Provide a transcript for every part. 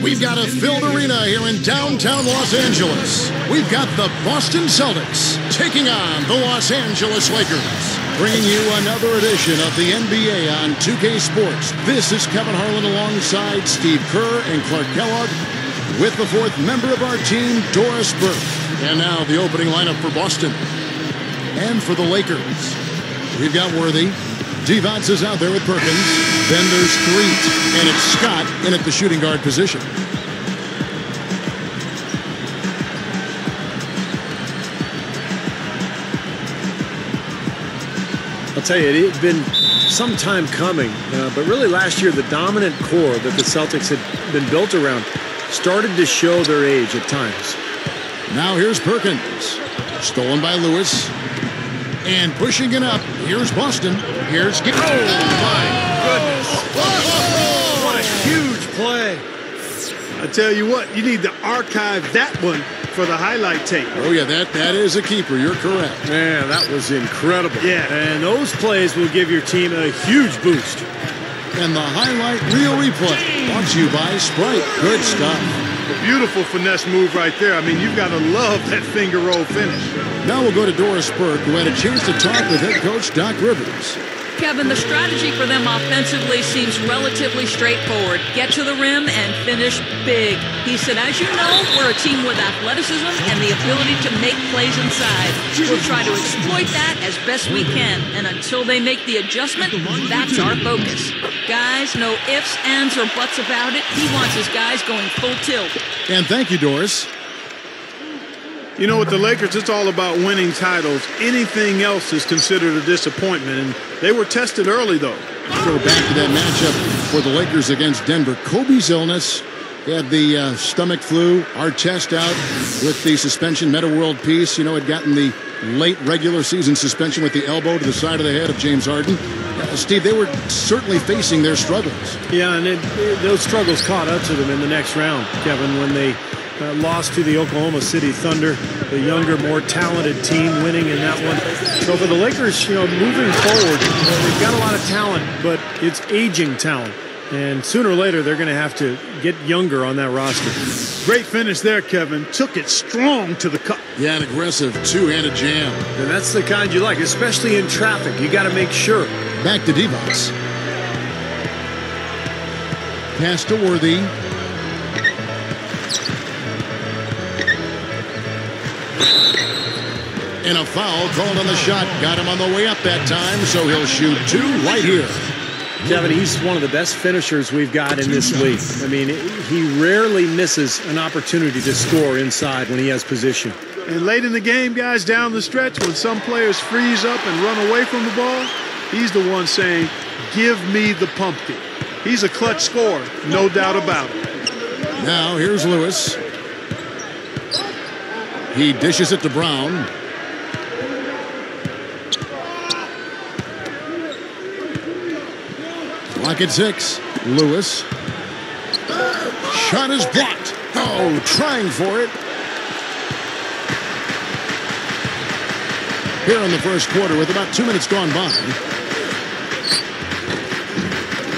We've got a filled arena here in downtown Los Angeles. We've got the Boston Celtics taking on the Los Angeles Lakers. Bringing you another edition of the NBA on 2K Sports. This is Kevin Harlan alongside Steve Kerr and Clark Kellogg with the fourth member of our team, Doris Burke. And now the opening lineup for Boston. And for the Lakers, we've got Worthy. Divac is out there with Perkins. Then there's Street, and it's Scott in at the shooting guard position. I'll tell you, it had been some time coming, but really last year the dominant core that the Celtics had been built around started to show their age at times. Now here's Perkins. Stolen by Lewis. And pushing it up, here's Boston. Here's... Oh, my goodness. What a huge play. I tell you what, you need to archive that one for the highlight tape. Oh, yeah, that is a keeper. You're correct. Man, that was incredible. Yeah. And those plays will give your team a huge boost. And the highlight reel replay brought to you by Sprite. Good stuff. A beautiful finesse move right there. I mean, you've got to love that finger roll finish. Now we'll go to Doris Burke, who had a chance to talk with head coach Doc Rivers. Kevin, the strategy for them offensively seems relatively straightforward. Get to the rim and finish big. He said, as you know, we're a team with athleticism and the ability to make plays inside. We'll try to exploit that as best we can. And until they make the adjustment, that's our focus. Guys, no ifs, ands, or buts about it. He wants his guys going full tilt. And thank you, Doris. You know, with the Lakers, it's all about winning titles. Anything else is considered a disappointment, and they were tested early, though. Go back to that matchup for the Lakers against Denver. Kobe's illness. He had the stomach flu. Artest out with the suspension. Meta World Peace, you know, had gotten the late regular season suspension with the elbow to the side of the head of James Harden. Steve, they were certainly facing their struggles. Yeah, and those struggles caught up to them in the next round, Kevin, when they lost to the Oklahoma City Thunder, the younger, more talented team winning in that one. So for the Lakers, you know, moving forward, they've got a lot of talent, but it's aging talent. And sooner or later, they're going to have to get younger on that roster. Great finish there, Kevin. Took it strong to the cup. Yeah, an aggressive two-handed jam. And that's the kind you like, especially in traffic. You got to make sure. Back to Divac. Pass to Worthy. And a foul called on the shot. Got him on the way up that time, so he'll shoot two right here. Kevin, he's one of the best finishers we've got in this league. I mean, he rarely misses an opportunity to score inside when he has position. And late in the game, guys, down the stretch, when some players freeze up and run away from the ball, he's the one saying, give me the pumpkin. He's a clutch scorer, no doubt about it. Now, here's Lewis. He dishes it to Brown. Clock at 6. Lewis. Shot is blocked. Oh, trying for it. Here in the first quarter with about 2 minutes gone by.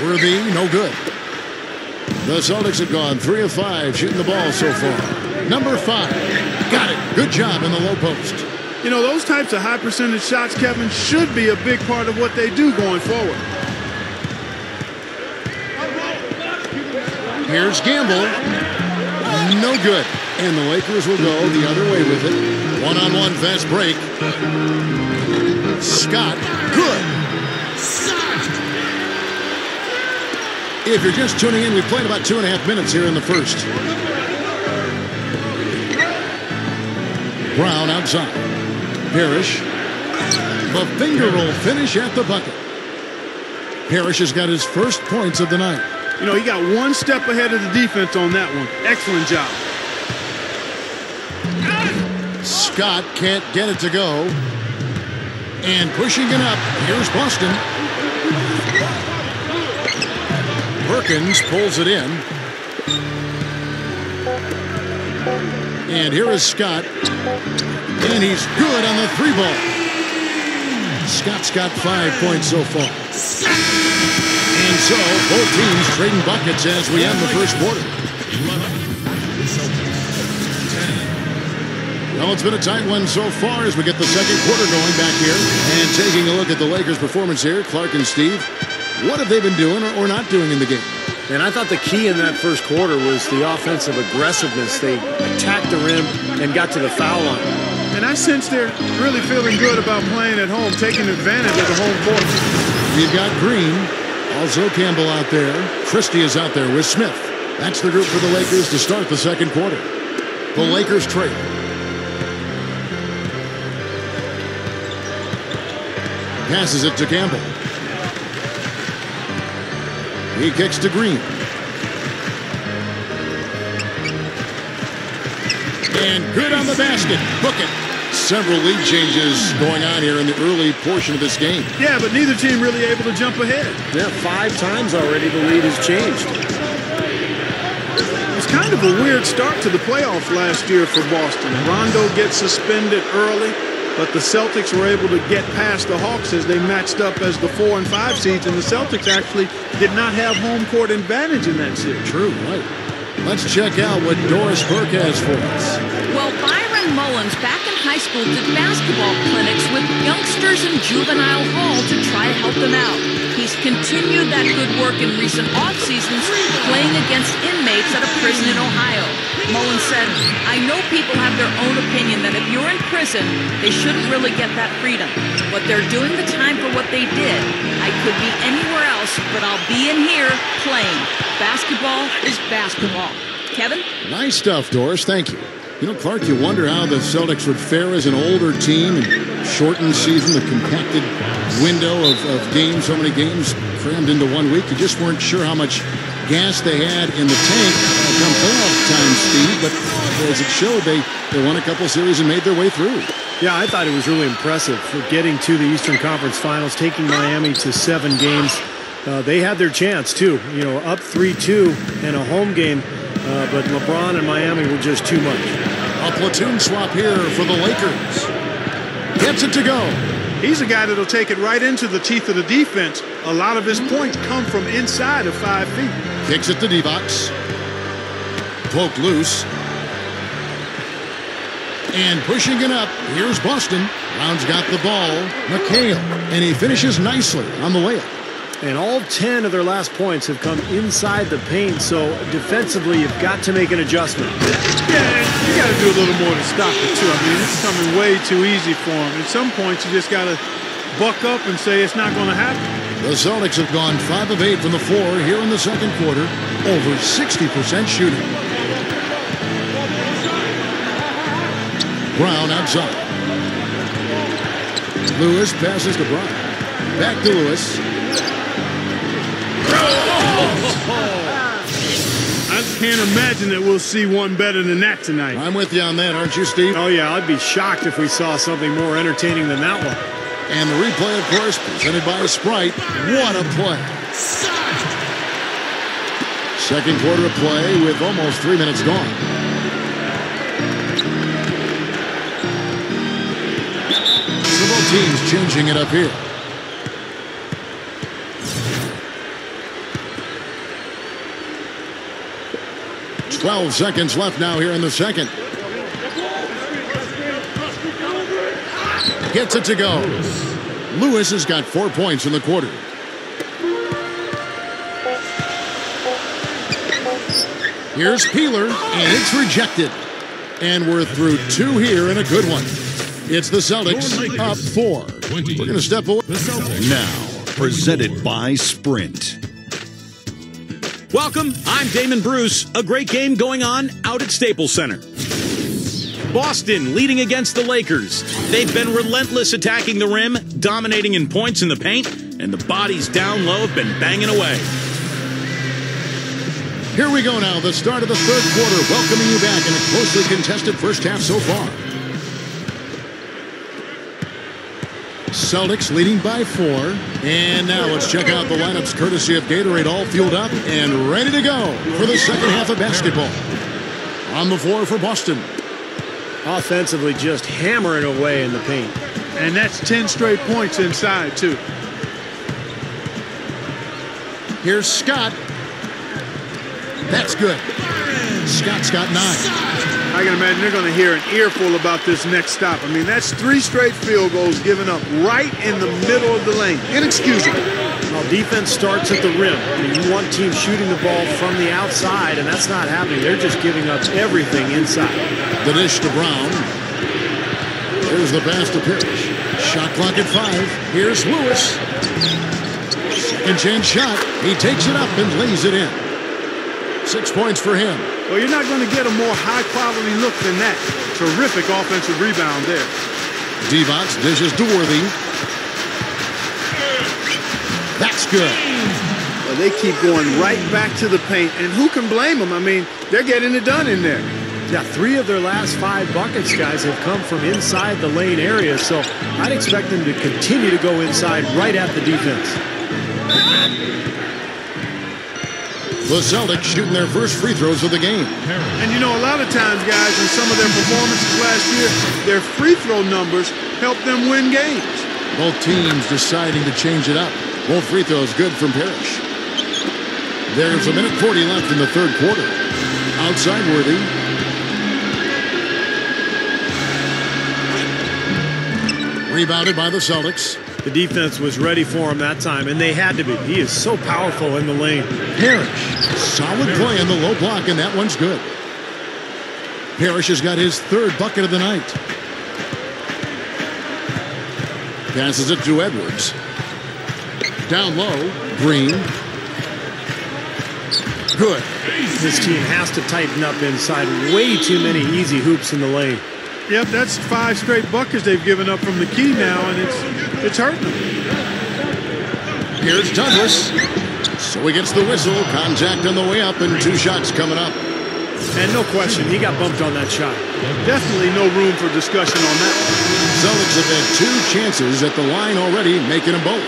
Worthy, no good. The Celtics have gone 3 of 5 shooting the ball so far. Number 5. Got it. Good job in the low post. You know, those types of high percentage shots, Kevin, should be a big part of what they do going forward. Here's Gamble. No good. And the Lakers will go the other way with it. One-on-one fast break. Scott. Good. If you're just tuning in, we've played about 2.5 minutes here in the first. Brown outside. Parrish. The finger roll finish at the bucket. Parrish has got his first points of the night. You know, he got one step ahead of the defense on that one. Excellent job. Scott can't get it to go. And pushing it up. Here's Boston. Perkins pulls it in. And here is Scott. And he's good on the 3 ball. Scott's got 5 points so far. And so, both teams trading buckets as we end the first quarter. Well, it's been a tight one so far as we get the second quarter going back here. And taking a look at the Lakers' performance here, Clark and Steve, what have they been doing or not doing in the game? And I thought the key in that first quarter was the offensive aggressiveness. They attacked the rim and got to the foul line. And I sense they're really feeling good about playing at home, taking advantage of the home court. We've got Green, also Campbell out there. Christie is out there with Smith. That's the group for the Lakers to start the second quarter. The Lakers trade. Passes it to Campbell. He kicks to Green. And good on the basket. Book it. Several lead changes going on here in the early portion of this game. Yeah, but neither team really able to jump ahead. Yeah, 5 times already the lead has changed. It's kind of a weird start to the playoffs last year for Boston. Rondo gets suspended early, but the Celtics were able to get past the Hawks as they matched up as the 4 and 5 seeds, and the Celtics actually did not have home court advantage in that series. True, right. Let's check out what Doris Burke has for us. Well, Byron Mullins back in high school did basketball clinics with youngsters in juvenile hall to try to help them out. He's continued that good work in recent off seasons, playing against inmates at a prison in Ohio. Mullins said, I know people have their own opinion that if you're in prison, they shouldn't really get that freedom. But they're doing the time for what they did. I could be anywhere else, but I'll be in here playing. Basketball is basketball. Kevin? Nice stuff, Doris. Thank you. You know, Clark, you wonder how the Celtics would fare as an older team and shortened season, the compacted window of games, so many games crammed into 1 week. You just weren't sure how much gas they had in the tank come playoff time, Steve. But as it showed, they won a couple series and made their way through. Yeah, I thought it was really impressive for getting to the Eastern Conference Finals, taking Miami to 7 games. They had their chance, too. You know, up 3-2 in a home game, but LeBron and Miami were just too much. A platoon swap here for the Lakers. Gets it to go. He's a guy that'll take it right into the teeth of the defense. A lot of his points come from inside of 5 feet. Kicks it to D-Box. Poked loose. And pushing it up, here's Boston. Brown's got the ball. McHale. And he finishes nicely on the layup. And all 10 of their last points have come inside the paint, so defensively you've got to make an adjustment. Yeah, you got to do a little more to stop it, too. I mean, it's coming way too easy for him. At some points, you just got to buck up and say it's not going to happen. The Celtics have gone 5 of 8 from the floor here in the second quarter. Over 60% shooting. Brown outside. Lewis passes to Brown. Back to Lewis. I can't imagine that we'll see one better than that tonight. I'm with you on that, aren't you, Steve? Oh, yeah, I'd be shocked if we saw something more entertaining than that one. And the replay, of course, presented by Sprite. What a play. Second quarter of play with almost 3 minutes gone. So both teams changing it up here. 12 seconds left now here in the second. Gets it to go. Lewis has got 4 points in the quarter. Here's Peeler, and it's rejected. And we're through 2 here and a good one. It's the Celtics up 4. We're going to step away. Now, presented by Sprint. Welcome, I'm Damon Bruce. A great game going on out at Staples Center. Boston leading against the Lakers. They've been relentless attacking the rim, dominating in points in the paint, and the bodies down low have been banging away. Here we go now, the start of the third quarter, welcoming you back in a closely contested first half so far. Celtics leading by 4. And now let's check out the lineups courtesy of Gatorade, all fueled up and ready to go for the second half of basketball. On the floor for Boston. Offensively just hammering away in the paint. And that's 10 straight points inside, too. Here's Scott. That's good. Scott's got 9. I can imagine they're going to hear an earful about this next stop. I mean, that's 3 straight field goals given up right in the middle of the lane. Inexcusable. Well, defense starts at the rim. I mean, you want teams shooting the ball from the outside, and that's not happening. They're just giving up everything inside. The dish to Brown. Here's the pass to Parrish. Shot clock at 5. Here's Lewis. Second chance shot. He takes it up and lays it in. 6 points for him. Well, you're not going to get a more high-quality look than that. Terrific offensive rebound there. Divac dishes to Worthy. That's good. Well, they keep going right back to the paint, and who can blame them? I mean, they're getting it done in there. Yeah, 3 of their last 5 buckets, guys, have come from inside the lane area, so I'd expect them to continue to go inside right at the defense. The Celtics shooting their first free throws of the game. And you know, a lot of times, guys, in some of their performances last year, their free throw numbers helped them win games. Both teams deciding to change it up. Both free throws good from Parrish. There's 1:40 left in the third quarter. Outside Worthy. Rebounded by the Celtics. The defense was ready for him that time, and they had to be. He is so powerful in the lane. Parrish. Solid play in the low block, and that one's good. Parrish has got his 3rd bucket of the night. Passes it to Edwards. Down low. Green. Good. This team has to tighten up inside. Way too many easy hoops in the lane. Yep, that's 5 straight buckets they've given up from the key now, and it's hurting them. Here's Douglas. So he gets the whistle. Contact on the way up, and 2 shots coming up. And no question, he got bumped on that shot. Definitely no room for discussion on that one. Celtics have had 2 chances at the line already, making them both.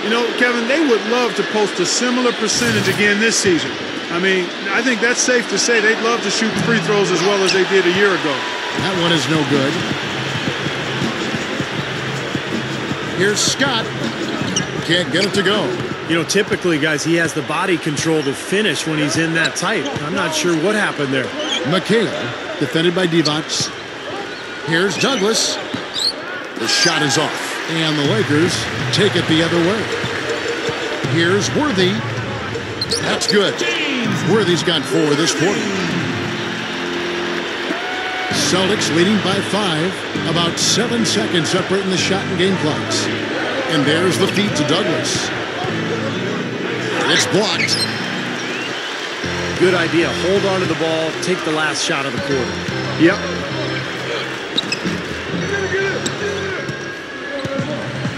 You know, Kevin, they would love to post a similar percentage again this season. I mean, I think that's safe to say they'd love to shoot free throws as well as they did a year ago. That one is no good. Here's Scott. Can't get it to go. You know, typically, guys, he has the body control to finish when he's in that tight. I'm not sure what happened there. Mikhail, defended by Divac. Here's Douglas. The shot is off, and the Lakers take it the other way. Here's Worthy. That's good. Worthy's got 4 this quarter. Celtics leading by 5. About 7 seconds separating the shot and game clocks. And there's the feed to Douglas. It's blocked. Good idea. Hold on to the ball. Take the last shot of the quarter. Yep.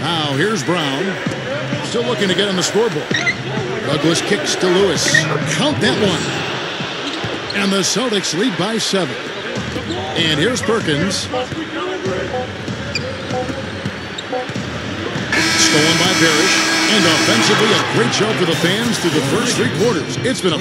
Now here's Brown. Still looking to get on the scoreboard. Douglas kicks to Lewis. Count that one. And the Celtics lead by 7. And here's Perkins. Stolen by Parrish. And offensively, a great show for the fans through the first 3 quarters. It's been a...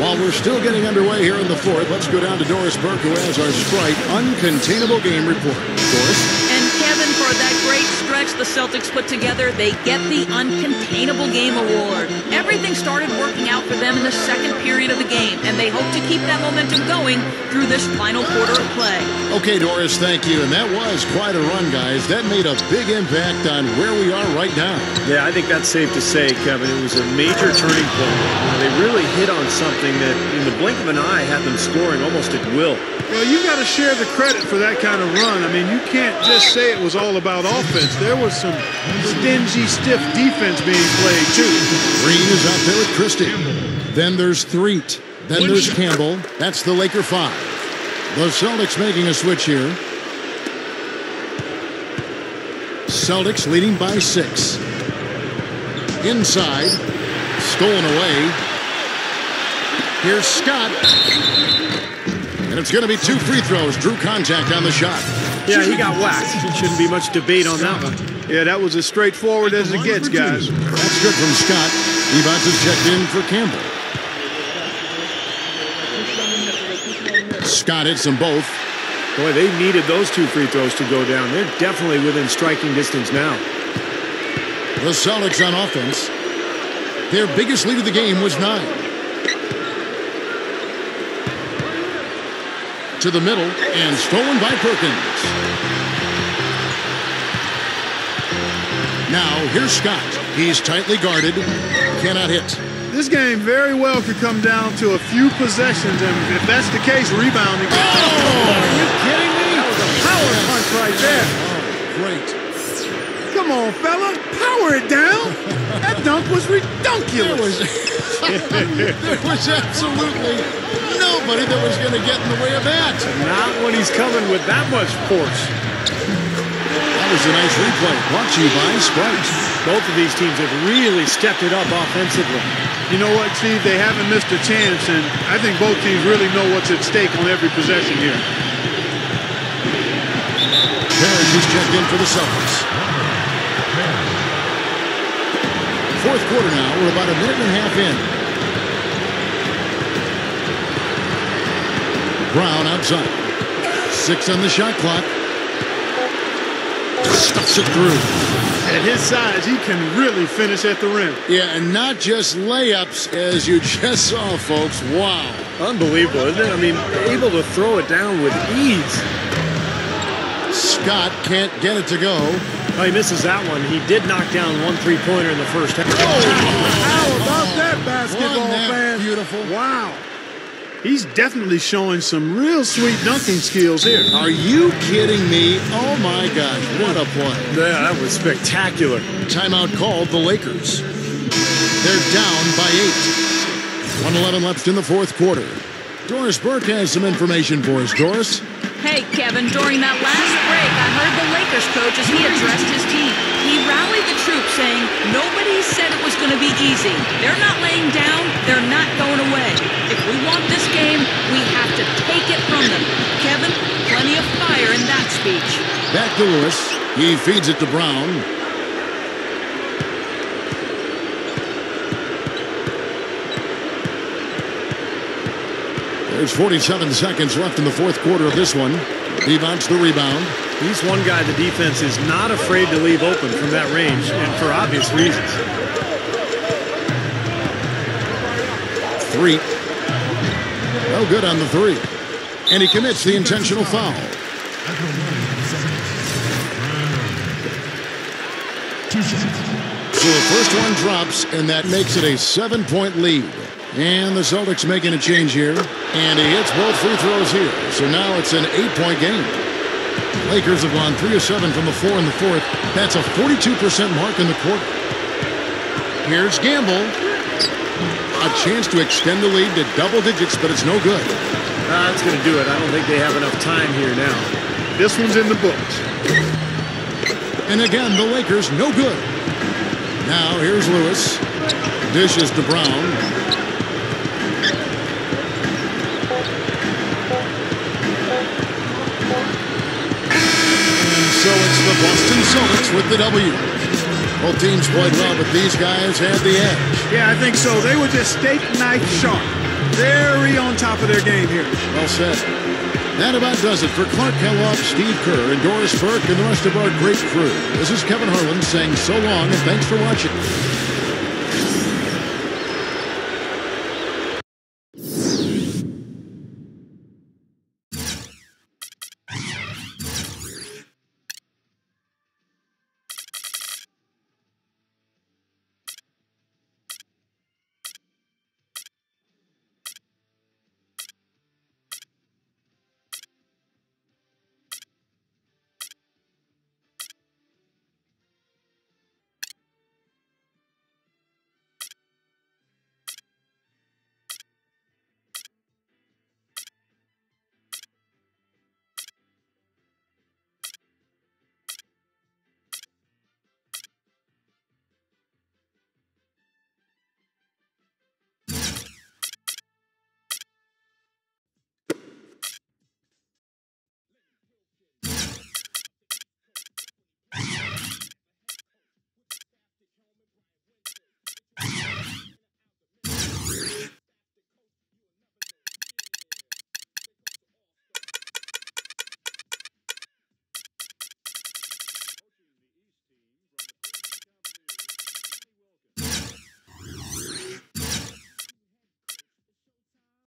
While we're still getting underway here in the 4th, let's go down to Doris Burke, who has our Sprite Uncontainable Game Report. Doris? And Kevin, for that great stretch the Celtics put together, they get the Uncontainable Game Award. Everything started working out for them in the second period of the game, and they hope to keep that momentum going through this final quarter of play. Okay, Doris, thank you. And that was quite a run, guys. That made a big impact on where we are right now. Yeah, I think that's safe to say, Kevin. It was a major turning point. They really hit on something that, in the blink of an eye, had them scoring almost at will. Well, you got to share the credit for that kind of run. I mean, you can't just say it was all about offense. There was some stingy, stiff defense being played, too. Green is out there with Christie. Then there's Threet. Then there's Campbell. That's the Laker 5. The Celtics making a switch here. Celtics leading by 6. Inside. Stolen away. Here's Scott. And it's going to be 2 free throws. Drew contact on the shot. Yeah, he got whacked. Shouldn't be much debate on that one. Yeah, that was as straightforward as it gets, guys. That's good from Scott. Divac is checked in for Campbell. Scott hits them both. Boy, they needed those 2 free throws to go down. They're definitely within striking distance now. The Celtics on offense. Their biggest lead of the game was 9. To the middle and stolen by Perkins. Now here's Scott. He's tightly guarded. Cannot hit. This game very well could come down to a few possessions, and if that's the case, rebounding. Oh, are you kidding me? That was a power punch right there. Oh, great. Come on, fella. Power it down. That dunk was ridiculous. There was absolutely nobody that was going to get in the way of that. Not when he's coming with that much force. That was a nice replay. Brought to you by Sprite. Both of these teams have really stepped it up offensively. You know what, Steve? They haven't missed a chance, and I think both teams really know what's at stake on every possession here. Parrish is checked in for the Celtics. Fourth quarter now. We're about a minute and a half in. Brown outside. 6 on the shot clock. Stuffs it through. At his size, he can really finish at the rim. Yeah, and not just layups, as you just saw, folks. Wow. Unbelievable, isn't it? I mean, able to throw it down with ease. Scott can't get it to go. Oh, he misses that one. He did knock down 1 3-pointer in the first half. How about that basketball, Wasn't that fan? beautiful? Wow. He's definitely showing some real sweet dunking skills here. Are you kidding me? Oh, my gosh. What a play. Yeah, that was spectacular. Timeout called the Lakers. They're down by 8. 1:11 left in the fourth quarter. Doris Burke has some information for us. Doris? Hey, Kevin, during that last break, I heard the Lakers coach as he addressed his team. He rallied the troops saying, nobody said it was going to be easy. They're not laying down. They're not going away. If we want this game, we have to take it from them. Kevin, plenty of fire in that speech. Back to Lewis. He feeds it to Brown. There's 47 seconds left in the fourth quarter of this one. Divac the rebound. He's one guy the defense is not afraid to leave open from that range, and for obvious reasons. 3. No good on the 3. And he commits the intentional foul. So the first one drops, and that makes it a 7-point lead. And the Celtics making a change here. And he hits both free throws here. So now it's an 8-point game. Lakers have gone 3 of 7 from the floor in the fourth. That's a 42% mark in the quarter. Here's Gamble. A chance to extend the lead to double digits, but it's no good. That's going to do it. I don't think they have enough time here now. This one's in the books. And again, the Lakers no good. Now here's Lewis. Dishes to Brown. So it's the Boston Celtics with the W. Both teams played well, but these guys had the edge. Yeah, I think so. They were just steak knife sharp. Very on top of their game here. Well said. That about does it for Clark Kellogg, Steve Kerr, and Doris Burke, and the rest of our great crew. This is Kevin Harlan saying so long, and thanks for watching.